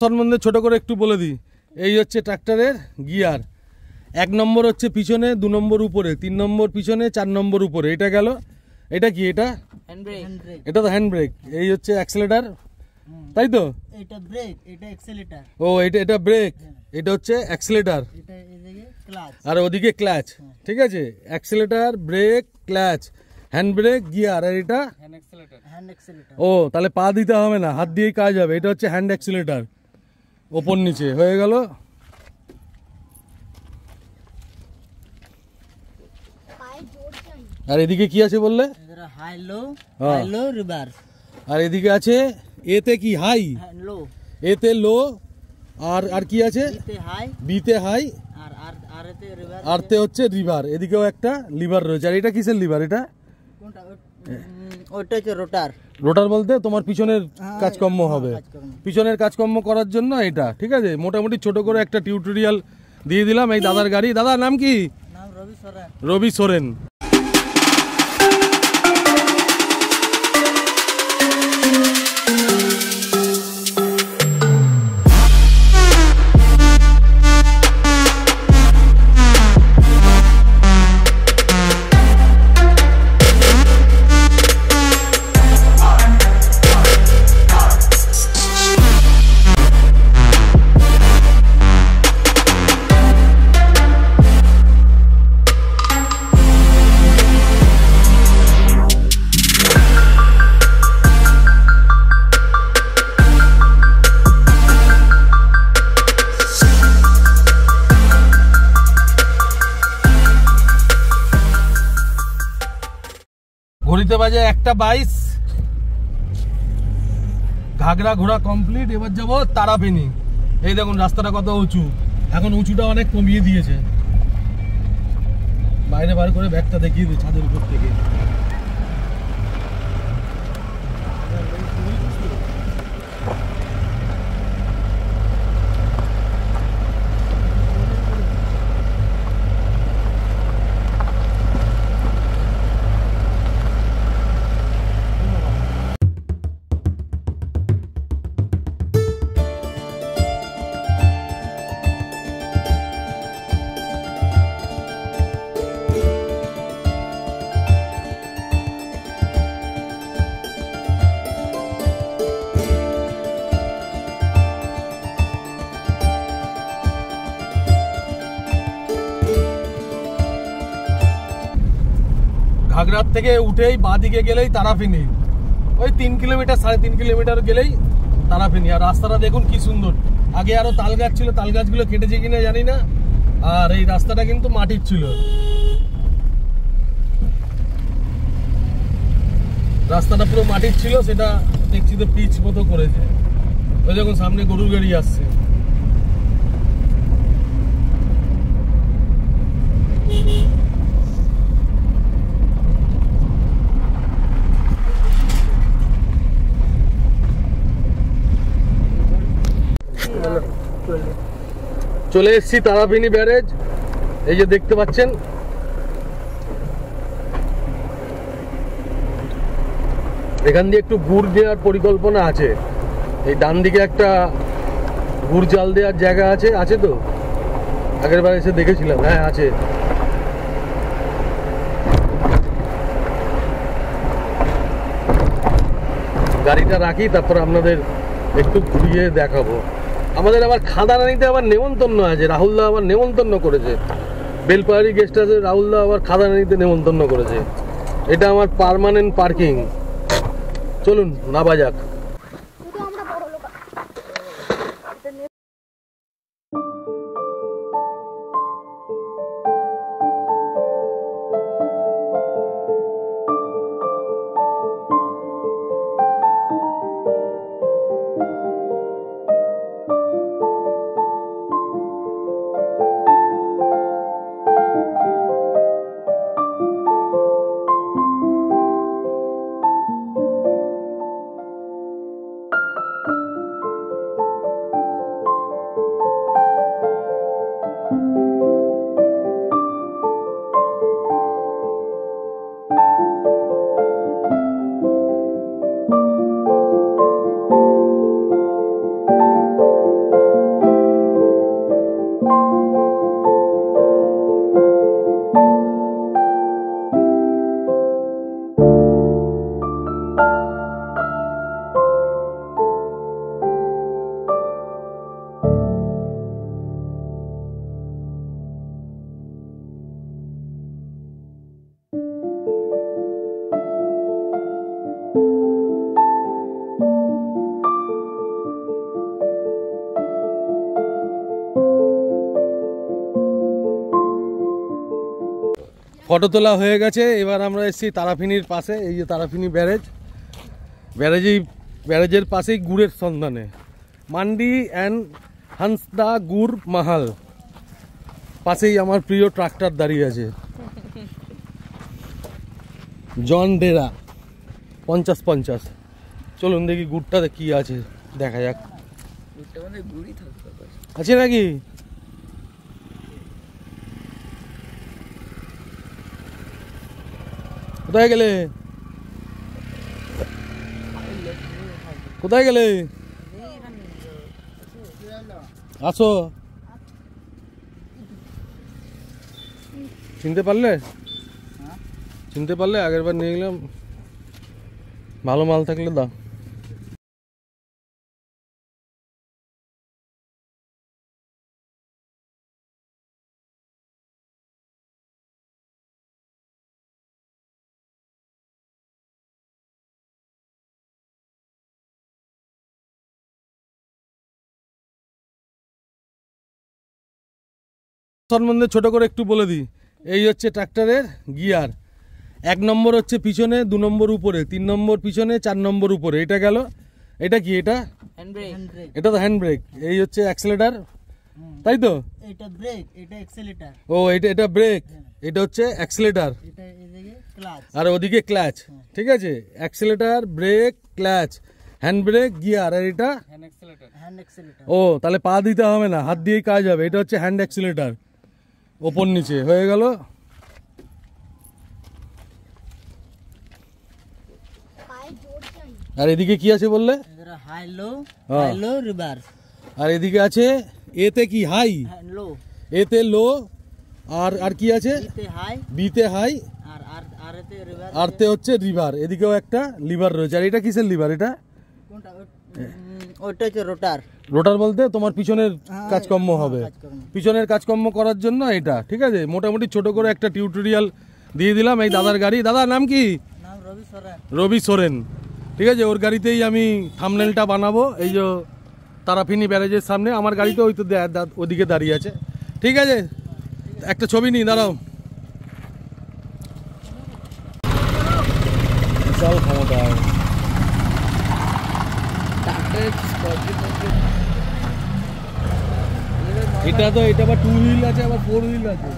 সম্বন্ধে ছোট করে একটু বলে দিই। এই হচ্ছে ট্রাক্টরের গিয়ার। 1 নম্বর হচ্ছে পিছনে, 2 নম্বর উপরে, 3 নম্বর পিছনে, 4 নম্বর উপরে। এটা গেল। এটা কি? এটা হ্যান্ড ব্রেক। এটা তো হ্যান্ড ব্রেক। এই হচ্ছে অ্যাক্সেলেটার, তাই তো? এটা ব্রেক, এটা অ্যাক্সেলেটর। ও এটা ব্রেক, এটা হচ্ছে অ্যাক্সেলেটার, এটা এদিকে ক্লাচ, আর ওদিকে ক্লাচ। ঠিক আছে, accelerator, brake, clutch, hand brake, gear. আর এটা হ্যান্ড অ্যাক্সেলেটর। ও তাহলে পা দিতে হবে না, হাত দিয়েই কাজ হবে। এটা হচ্ছে হ্যান্ড অ্যাক্সেলেটার, ওপর নিচে হয়ে গেল। আর এদিকে কি আছে বললে? High low reverse. আর এদিকে আছে এতে কি হাই, লো, এতে লো, আর কি আছে? বিতে হাই, আর তে হচ্ছে রিভার। এদিকেও একটা লিভার রয়েছে। আর এটা কিসের লিভার? এটা কোনটা? ওটা হচ্ছে রোটার। রোটার বলতে তোমার পিছনের কাজকর্ম হবে, পিছনের কাজকর্ম করার জন্য এটা। ঠিক আছে, মোটামুটি ছোট করে একটা টিউটোরিয়াল দিয়ে দিলাম। এই দাদার গাড়ি। দাদার নাম কি? নাম রবি সোরেন। রবি সোরেন। ঘড়িতে বাজে 1:22। ঘাগরা ঘোরা কমপ্লিট। এবার যাবো তারাপীনি। এই দেখুন রাস্তাটা কত উঁচু। এখন উঁচুটা অনেক কমিয়ে দিয়েছে। বাইরে বার করে ব্যাগটা দেখিয়ে দিই ছাদের উপর থেকে। ঘাগরার থেকে উঠেই বাঁদিকে গেলেই তারাপীনি। ওই 3 কিলোমিটার 3.5 কিলোমিটার গেলেই তারাপীনি। আর রাস্তাটা দেখুন কি সুন্দর। আগে আরো তাল গাছ ছিল, তাল গাছগুলো কেটেছে কিনা জানি না। আর এই রাস্তাটা কিন্তু মাটির ছিল। রাস্তাটা পুরো মাটির ছিল, সেটা দেখছি তো পিচ মতো করেছে। ওই দেখুন সামনে গরুর গাড়ি আসছে। চলে এসেছি তারাপীনি ব্যারেজ। এই যে দেখতে পাচ্ছেন, এখান দিয়ে একটু গুড় দেওয়ার পরিকল্পনা আছে। এই ডান দিকে একটা গুড় জাল দেওয়ার জায়গা আছে। আছে তো, আগের বার এসে দেখেছিলাম। হ্যাঁ আছে। গাড়িটা রাখি, তারপর আপনাদের একটু ঘুরিয়ে দেখাবো। আমাদের আবার খাদারানিতে আবার নেমন্তন্ন আছে। রাহুলদা আবার নেমন্তন্ন করেছে। বেলপাহাড়ি গেস্ট হাউসে রাহুলদা আবার খাদারানিতে নেমন্তন্ন করেছে। এটা আমার পার্মানেন্ট পার্কিং। চলুন নামা যাক। ফটো তোলা হয়ে গেছে। এবার আমরা এসেছি তারাফিনির পাশে, এই যে তারাফিনি ব্যারেজের পাশেই গুড়ের সন্ধানে, মান্ডি অ্যান্ড হান্সদা গুড় মাহাল। পাশেই আমার প্রিয় ট্রাক্টর দাঁড়িয়ে আছে, জন ডেরা 50-50। চলুন দেখি গুড়টাতে কি আছে, দেখা যাক। আছে নাকি? কোথায় গেলে, কোথায় গেলে? আসো, চিনতে পারলে? চিনতে পারলে? আগের বার নিয়ে গেলাম, ভালো মাল থাকলে দাও। সম্বন্ধে ছোট করে একটু বলে দিই। এই হচ্ছে ট্রাক্টরের গিয়ার, 1 নম্বর হচ্ছে পিছনে, 2 নম্বর উপরে, 3 নম্বর পিছনে, 4 নম্বর উপরে। এটা গেল, এটা কি? এটা এটা তো হ্যান্ড ব্রেক। এই হচ্ছে অ্যাক্সেলেটার, তাই তো? এটা ব্রেক, এটা অ্যাক্সেলেটর। ও এটা ব্রেক, এটা হচ্ছে অ্যাক্সেলেটার, এটা এদিকে ক্লাচ, আর ওদিকে ক্লাচ। ঠিক আছে, accelerator, brake, clutch, hand brake, gear, আর এটা হ্যান্ড অ্যাক্সেলেটর। ও তাহলে পা দিতে হবে না, হাত দিয়েই কাজ হবে। এটা হচ্ছে হ্যান্ড অ্যাক্সেলেটার, ওপর নিচে হয়ে গেল। আর এদিকে কি আছে বললে? High low reverse. আর এদিকে আছে, এতে কি হাই, লো, এতে লো, আর কি আছে? বিতে হাই, আর তে হচ্ছে রিভার। এদিকেও একটা লিভার রয়েছে। আর এটা কিসের লিভার? এটা কোনটা? ওটা হচ্ছে রোটার। রোটার বলতে তোমার পিছনের কাজকর্ম হবে, পিছনের কাজকর্ম করার জন্য এটা। ঠিক আছে, মোটামুটি ছোট করে একটা টিউটোরিয়াল দিয়ে দিলাম। এই দাদার গাড়ি, দাদার নাম কি? নাম রবি সোরেন। ঠিক আছে, ওর গাড়িতেই আমি থাম্বনেলটা বানাবো। এই যে তারাফিনি ব্যারেজের সামনে আমার গাড়িতে, ওই তো ওদিকে দাঁড়িয়ে আছে। ঠিক আছে, একটা ছবি নিই, দাঁড়াও। বিশাল ক্ষমতা। এটা তো, এটা আবার 2 হুইল আছে, আবার 4 হুইল আছে।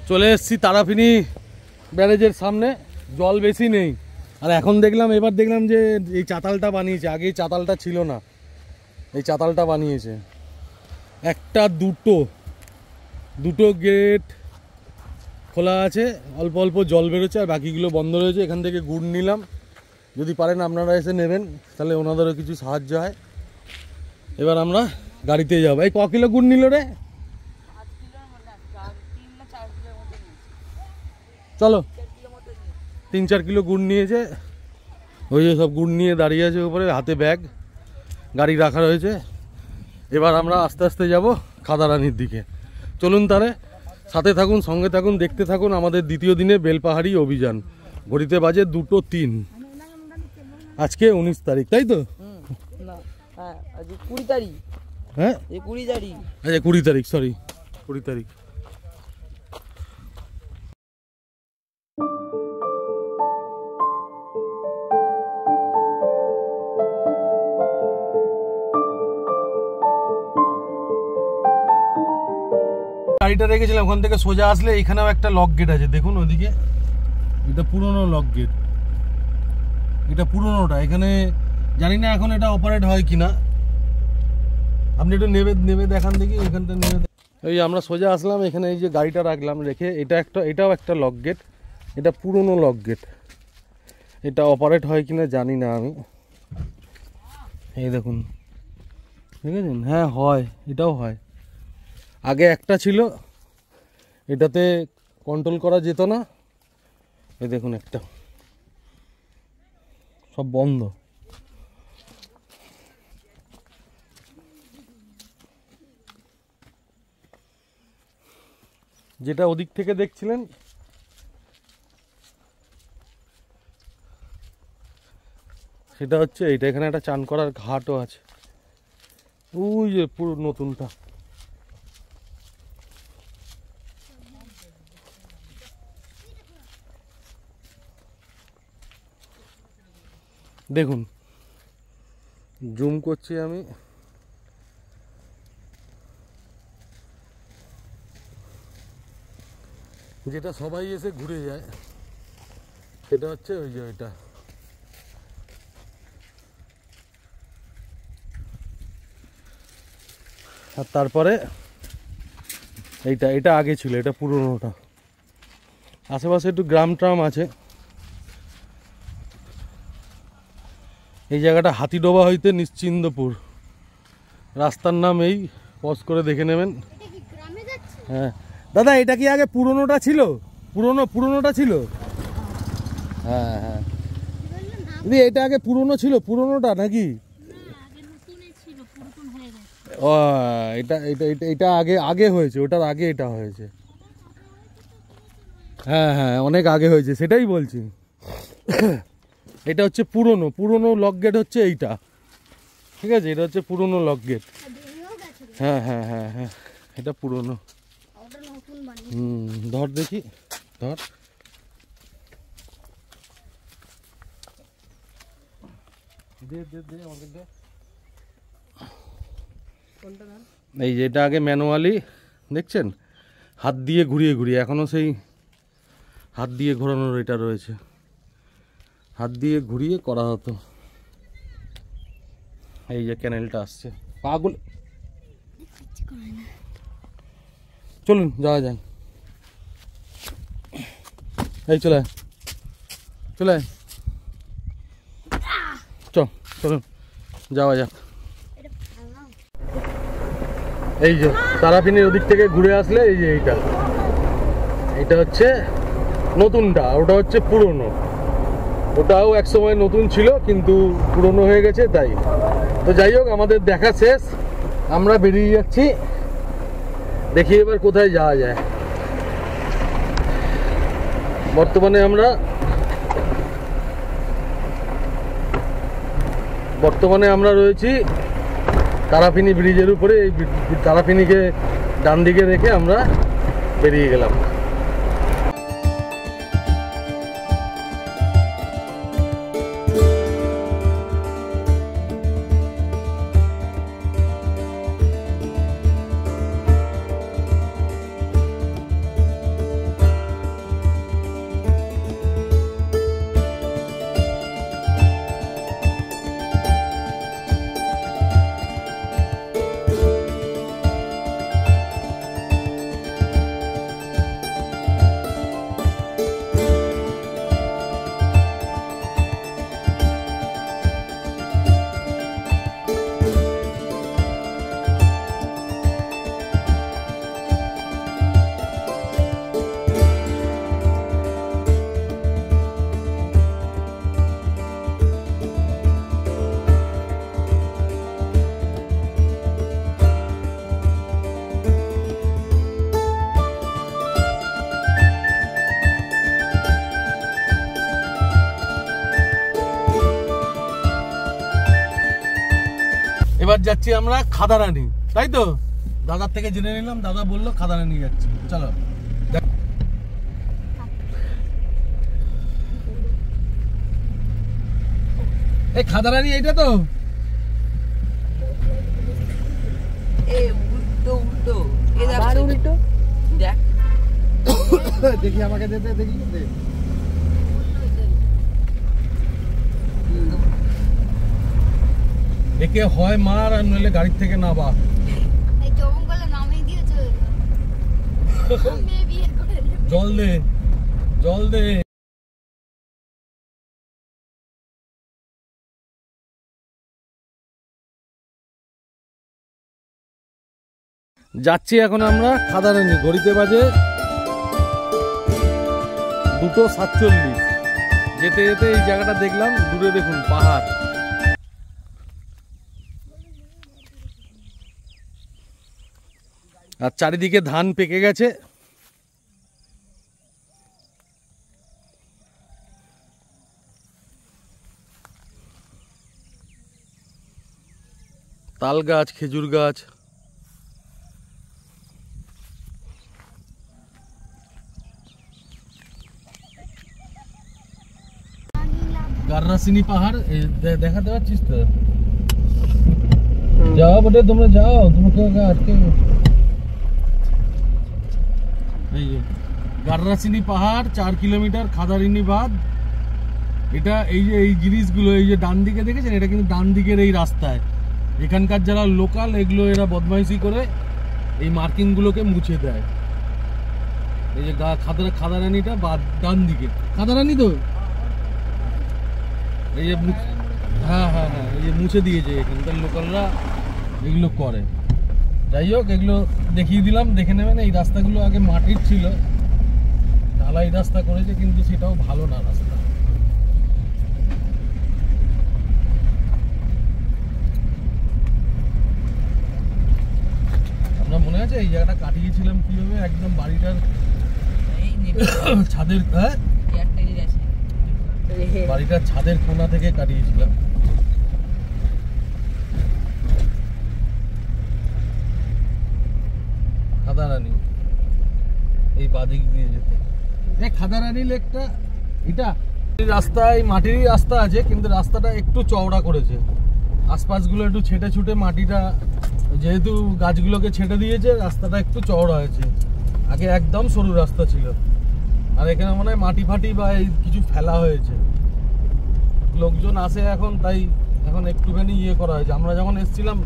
চলে এসেছি তারাফিনি ব্যারেজের সামনে। জল বেশি নেই। আর এখন দেখলাম, এবার দেখলাম যে এই চাতালটা বানিয়েছে, আগে এই চাতালটা ছিল না, এই চাতালটা বানিয়েছে। একটা দুটো গেট খোলা আছে, অল্প অল্প জল বেরোচ্ছে, আর বাকিগুলো বন্ধ রয়েছে। এখান থেকে গুড় নিলাম, যদি পারেন আপনারা এসে নেবেন, তাহলে ওনাদেরও কিছু সাহায্য হয়। এবার আমরা গাড়িতে যাবো। এই ক কিলো গুড় নিল রে? চলো, 3-4 কিলো গুড় নিয়েছে। ওই যে সব গুড় নিয়ে দাঁড়িয়ে আছে উপরে, হাতে ব্যাগ, গাড়ি রাখা রয়েছে। এবার আমরা আস্তে আস্তে যাব খাদারানির দিকে। চলুন তাহলে, সাথে থাকুন, সঙ্গে থাকুন, দেখতে থাকুন আমাদের দ্বিতীয় দিনে বেলপাহাড়ি অভিযান। ঘড়িতে বাজে 2:03। আজকে 19 তারিখ, তাই তো? হ্যাঁ, আজ 20 তারিখ। হ্যাঁ, 20 তারিখ। আচ্ছা 20 তারিখ, সরি 20 তারিখ। গাড়িটা রেখেছিলাম, ওখান থেকে সোজা আসলে এখানেও একটা লক গেট আছে, দেখুন ওদিকে, এটা পুরনো লক গেট। এটা পুরোনোটা, এখানে জানি না এখন এটা অপারেট হয় কিনা। আপনি একটু নেবে দেখান দেখি, এখানটা নেবে। এই আমরা সোজা আসলাম, এখানে এই যে গাড়িটা রাখলাম রেখে, এটাও একটা লক গেট, এটা পুরনো লক গেট, এটা অপারেট হয় কিনা জানি না আমি। এই দেখুন, দেখেছেন? হ্যাঁ হয়, এটাও হয়। আগে একটা ছিল, এটাতে কন্ট্রোল করা যেত না। এই দেখুন একটা, সব বন্ধ। যেটা ওদিক থেকে দেখছিলেন সেটা হচ্ছে এইটা। এখানে একটা চান করার ঘাটও আছে, ওই যে পুরো নতুনটা। দেখুন, জুম করছি আমি, যেটা সবাই এসে ঘুরে যায় সেটা হচ্ছে ওই যে এটা। আর তারপরে এটা আগে ছিল, এটা পুরোনোটা। আশেপাশে একটু গ্রাম ট্রাম আছে। এই জায়গাটা হাতিডোবা হইতে নিশ্চিন্দপুর, রাস্তার নাম এই, পজ করে দেখে নেবেন। হ্যাঁ দাদা, এটা কি আগে পুরোনোটা ছিল? পুরোনোটা ছিল? হ্যাঁ হ্যাঁ দিদি, এটা আগে পুরোনো ছিল, পুরোনোটা নাকি? ও এটা এটা এটা এটা আগে হয়েছে, ওটার আগে এটা হয়েছে। হ্যাঁ হ্যাঁ, অনেক আগে হয়েছে, সেটাই বলছি। এটা হচ্ছে পুরনো লক গেট হচ্ছে এইটা, ঠিক আছে? এটা হচ্ছে পুরনো লক গেট। হ্যাঁ হ্যাঁ হ্যাঁ হ্যাঁ, এটা পুরনো। ধর দেখি, ধর। এই যে এটা আগে ম্যানুয়ালি, দেখছেন? হাত দিয়ে ঘুরিয়ে এখনো সেই হাত দিয়ে ঘোরানোর এটা রয়েছে, হাত দিয়ে ঘুরিয়ে করা হতো। এই যে ক্যানেলটা আসছে, পাগল। চলুন যাওয়া যায়, এই চলে চলুন যাওয়া যাক। এই যে তারাপীঠের ওদিক থেকে ঘুরে আসলে এই যে এইটা হচ্ছে নতুনটা, ওটা হচ্ছে পুরনো। ওটাও এক সময় নতুন ছিল কিন্তু পুরনো হয়ে গেছে, তাই। তো যাই হোক, আমাদের দেখা শেষ, আমরা বেরিয়ে যাচ্ছি। দেখি এবার কোথায় যাওয়া যায়। বর্তমানে আমরা রয়েছি তারাপীঠ ব্রিজের উপরে। এই তারাপীঠকে ডান দিকে রেখে আমরা বেরিয়ে গেলাম। এবার যাচ্ছি আমরা খাদারানি, তাই তো? দাদার থেকে জেনে নিলাম, দাদা বললো খাদারানি যাচ্ছি। চলো, এই খাদারানি এইটা তো। দেখি আমাকে দেখি। একে হয় মার আর নইলে গাড়ির থেকে নাবা। এই জঙ্গলে নামিয়ে দিয়েছে। মেয়ে বিয়ে করে নেবে। জল দে, জল দে। যাচ্ছি এখন আমরা খাদারানি, ঘড়িতে বাজে 2:47। যেতে যেতে এই জায়গাটা দেখলাম, দূরে দেখুন পাহাড়। আর চারিদিকে ধান পেকে গেছে। তাল গাছ, খেজুর গাছ। গাররাসিনী পাহাড় দেখাতে পাচ্ছিস তো? যাও বটে, তোমরা যাও, তোমাকে আটকে। এই যে গাররাসিনী পাহাড়, 4 কিলোমিটার খাদারিনী বাঁধ। এটা এই যে এই জিনিসগুলো, এই যে ডান দিকে দেখেছেন, এটা কিন্তু ডান দিকের এই রাস্তায়। এখানকার যারা লোকাল, এগুলো এরা বদমাইশি করে এই মার্কিংগুলোকে মুছে দেয়। এই যে খাদারানিটা বাদ ডান দিকে, খাদারানি তো এই যে হ্যাঁ হ্যাঁ হ্যাঁ, এই যে মুছে দিয়েছে এখানকার লোকালরা, এগুলো করে। যাই হোক, এগুলো দেখিয়ে দিলাম, দেখে নেবেন। এই রাস্তাগুলো আগে মাটির ছিল, ঢালাই রাস্তা করেছে, কিন্তু সেটাও ভালো না রাস্তা। আমরা মনে আছে এই জায়গাটা কাটিয়েছিলাম কিভাবে, একদম বাড়িটার ছাদের, বাড়িটার ছাদের কোণা থেকে কাটিয়েছিলাম। খাদারানি এই বাদিক দিয়ে যেতে, এই খাদারানি লেকটা, এটা রাস্তায় মাটিরই রাস্তা আছে, কিন্তু রাস্তাটা একটু চওড়া করেছে। আশপাশগুলো একটু ছেটে ছুটে, মাটিটা যেহেতু গাছগুলোকে ছেটে দিয়েছে, রাস্তাটা একটু চওড়া হয়েছে। আগে একদম সরু রাস্তা ছিল। আর এখানে মনে হয় মাটি ফাটি বা এই কিছু ফেলা হয়েছে, লোকজন আসে এখন, তাই এখন একটুখানি ইয়ে করা হয়েছে। আমরা যখন এসেছিলাম,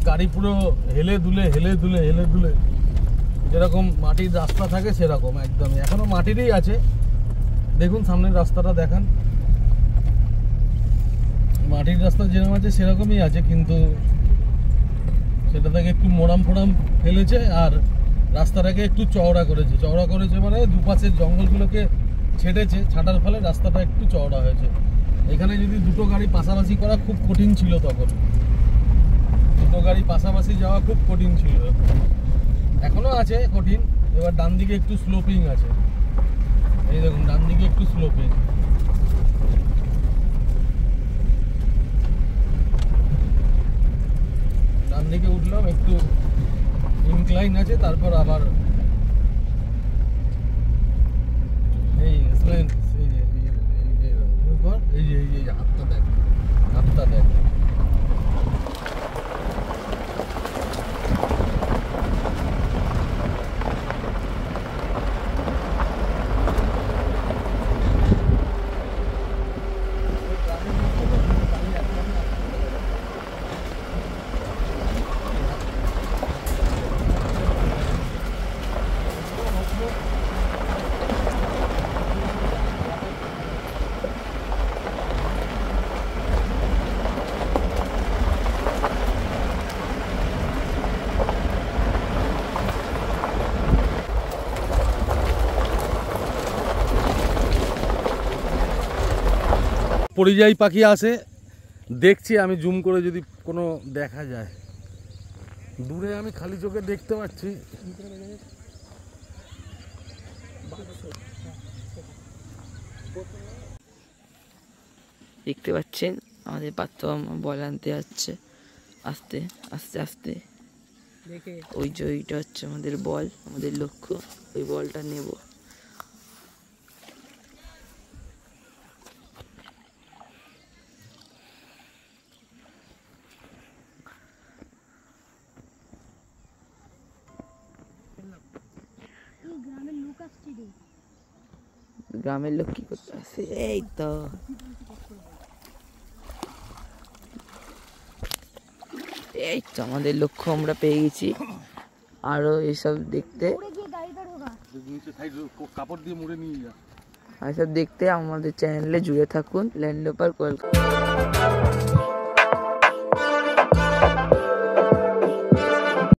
গাড়ি পুরো হেলে দুলে হেলে দুলে হেলে দুলে, যেরকম মাটির রাস্তা থাকে সেরকম একদমই। এখনো মাটিরই আছে, দেখুন সামনের রাস্তাটা দেখান, মাটির রাস্তা যেরকম আছে সেরকমই আছে, কিন্তু সেটা থেকে একটু মোড়াম ফোড়াম ফেলেছে আর রাস্তাটাকে একটু চওড়া করেছে। চওড়া করেছে মানে দুপাশের জঙ্গলগুলোকে ছেটেছে, ছাটার ফলে রাস্তাটা একটু চওড়া হয়েছে। এখানে যদি দুটো গাড়ি পাশাপাশি করা খুব কঠিন ছিল, তখন দুটো গাড়ি পাশাপাশি যাওয়া খুব কঠিন ছিল। এখনো আছে কঠিন। এবার ডান দিকে একটু স্লোপিং আছে, এই দেখুন ডান দিকে একটু স্লোপিং। ডান দিকে উঠলাম, একটু ইনক্লাইন আছে, তারপর আবার এই যে হাতটা দেখ, হাতটা দেখ। পরিযায়ী পাখি আসে, দেখছি আমি জুম করে যদি কোনো দেখা যায়। দূরে আমি খালি চোখে দেখতে পাচ্ছি। দেখতে পাচ্ছেন আমাদের বাচ্চা বল আনতে যাচ্ছে, আস্তে আস্তে আস্তে। ওই যে ওইটা হচ্ছে আমাদের বল, আমাদের লক্ষ্য। ওই বলটা নেব। গ্রামের লোক কি করতে আসে? এই তো এই তো আমাদের লক্ষ্য আমরা পেয়ে গেছি। আরো এসব দেখতে উড়ে গিয়ে গাড়িটা ঢোকা। নিচে সাইড কাপড় দিয়ে মুড়ে নিয়ে যা। এসব দেখতে আমাদের চ্যানেলে জুড়ে থাকুন ল্যান্ডোপার কলকাতা।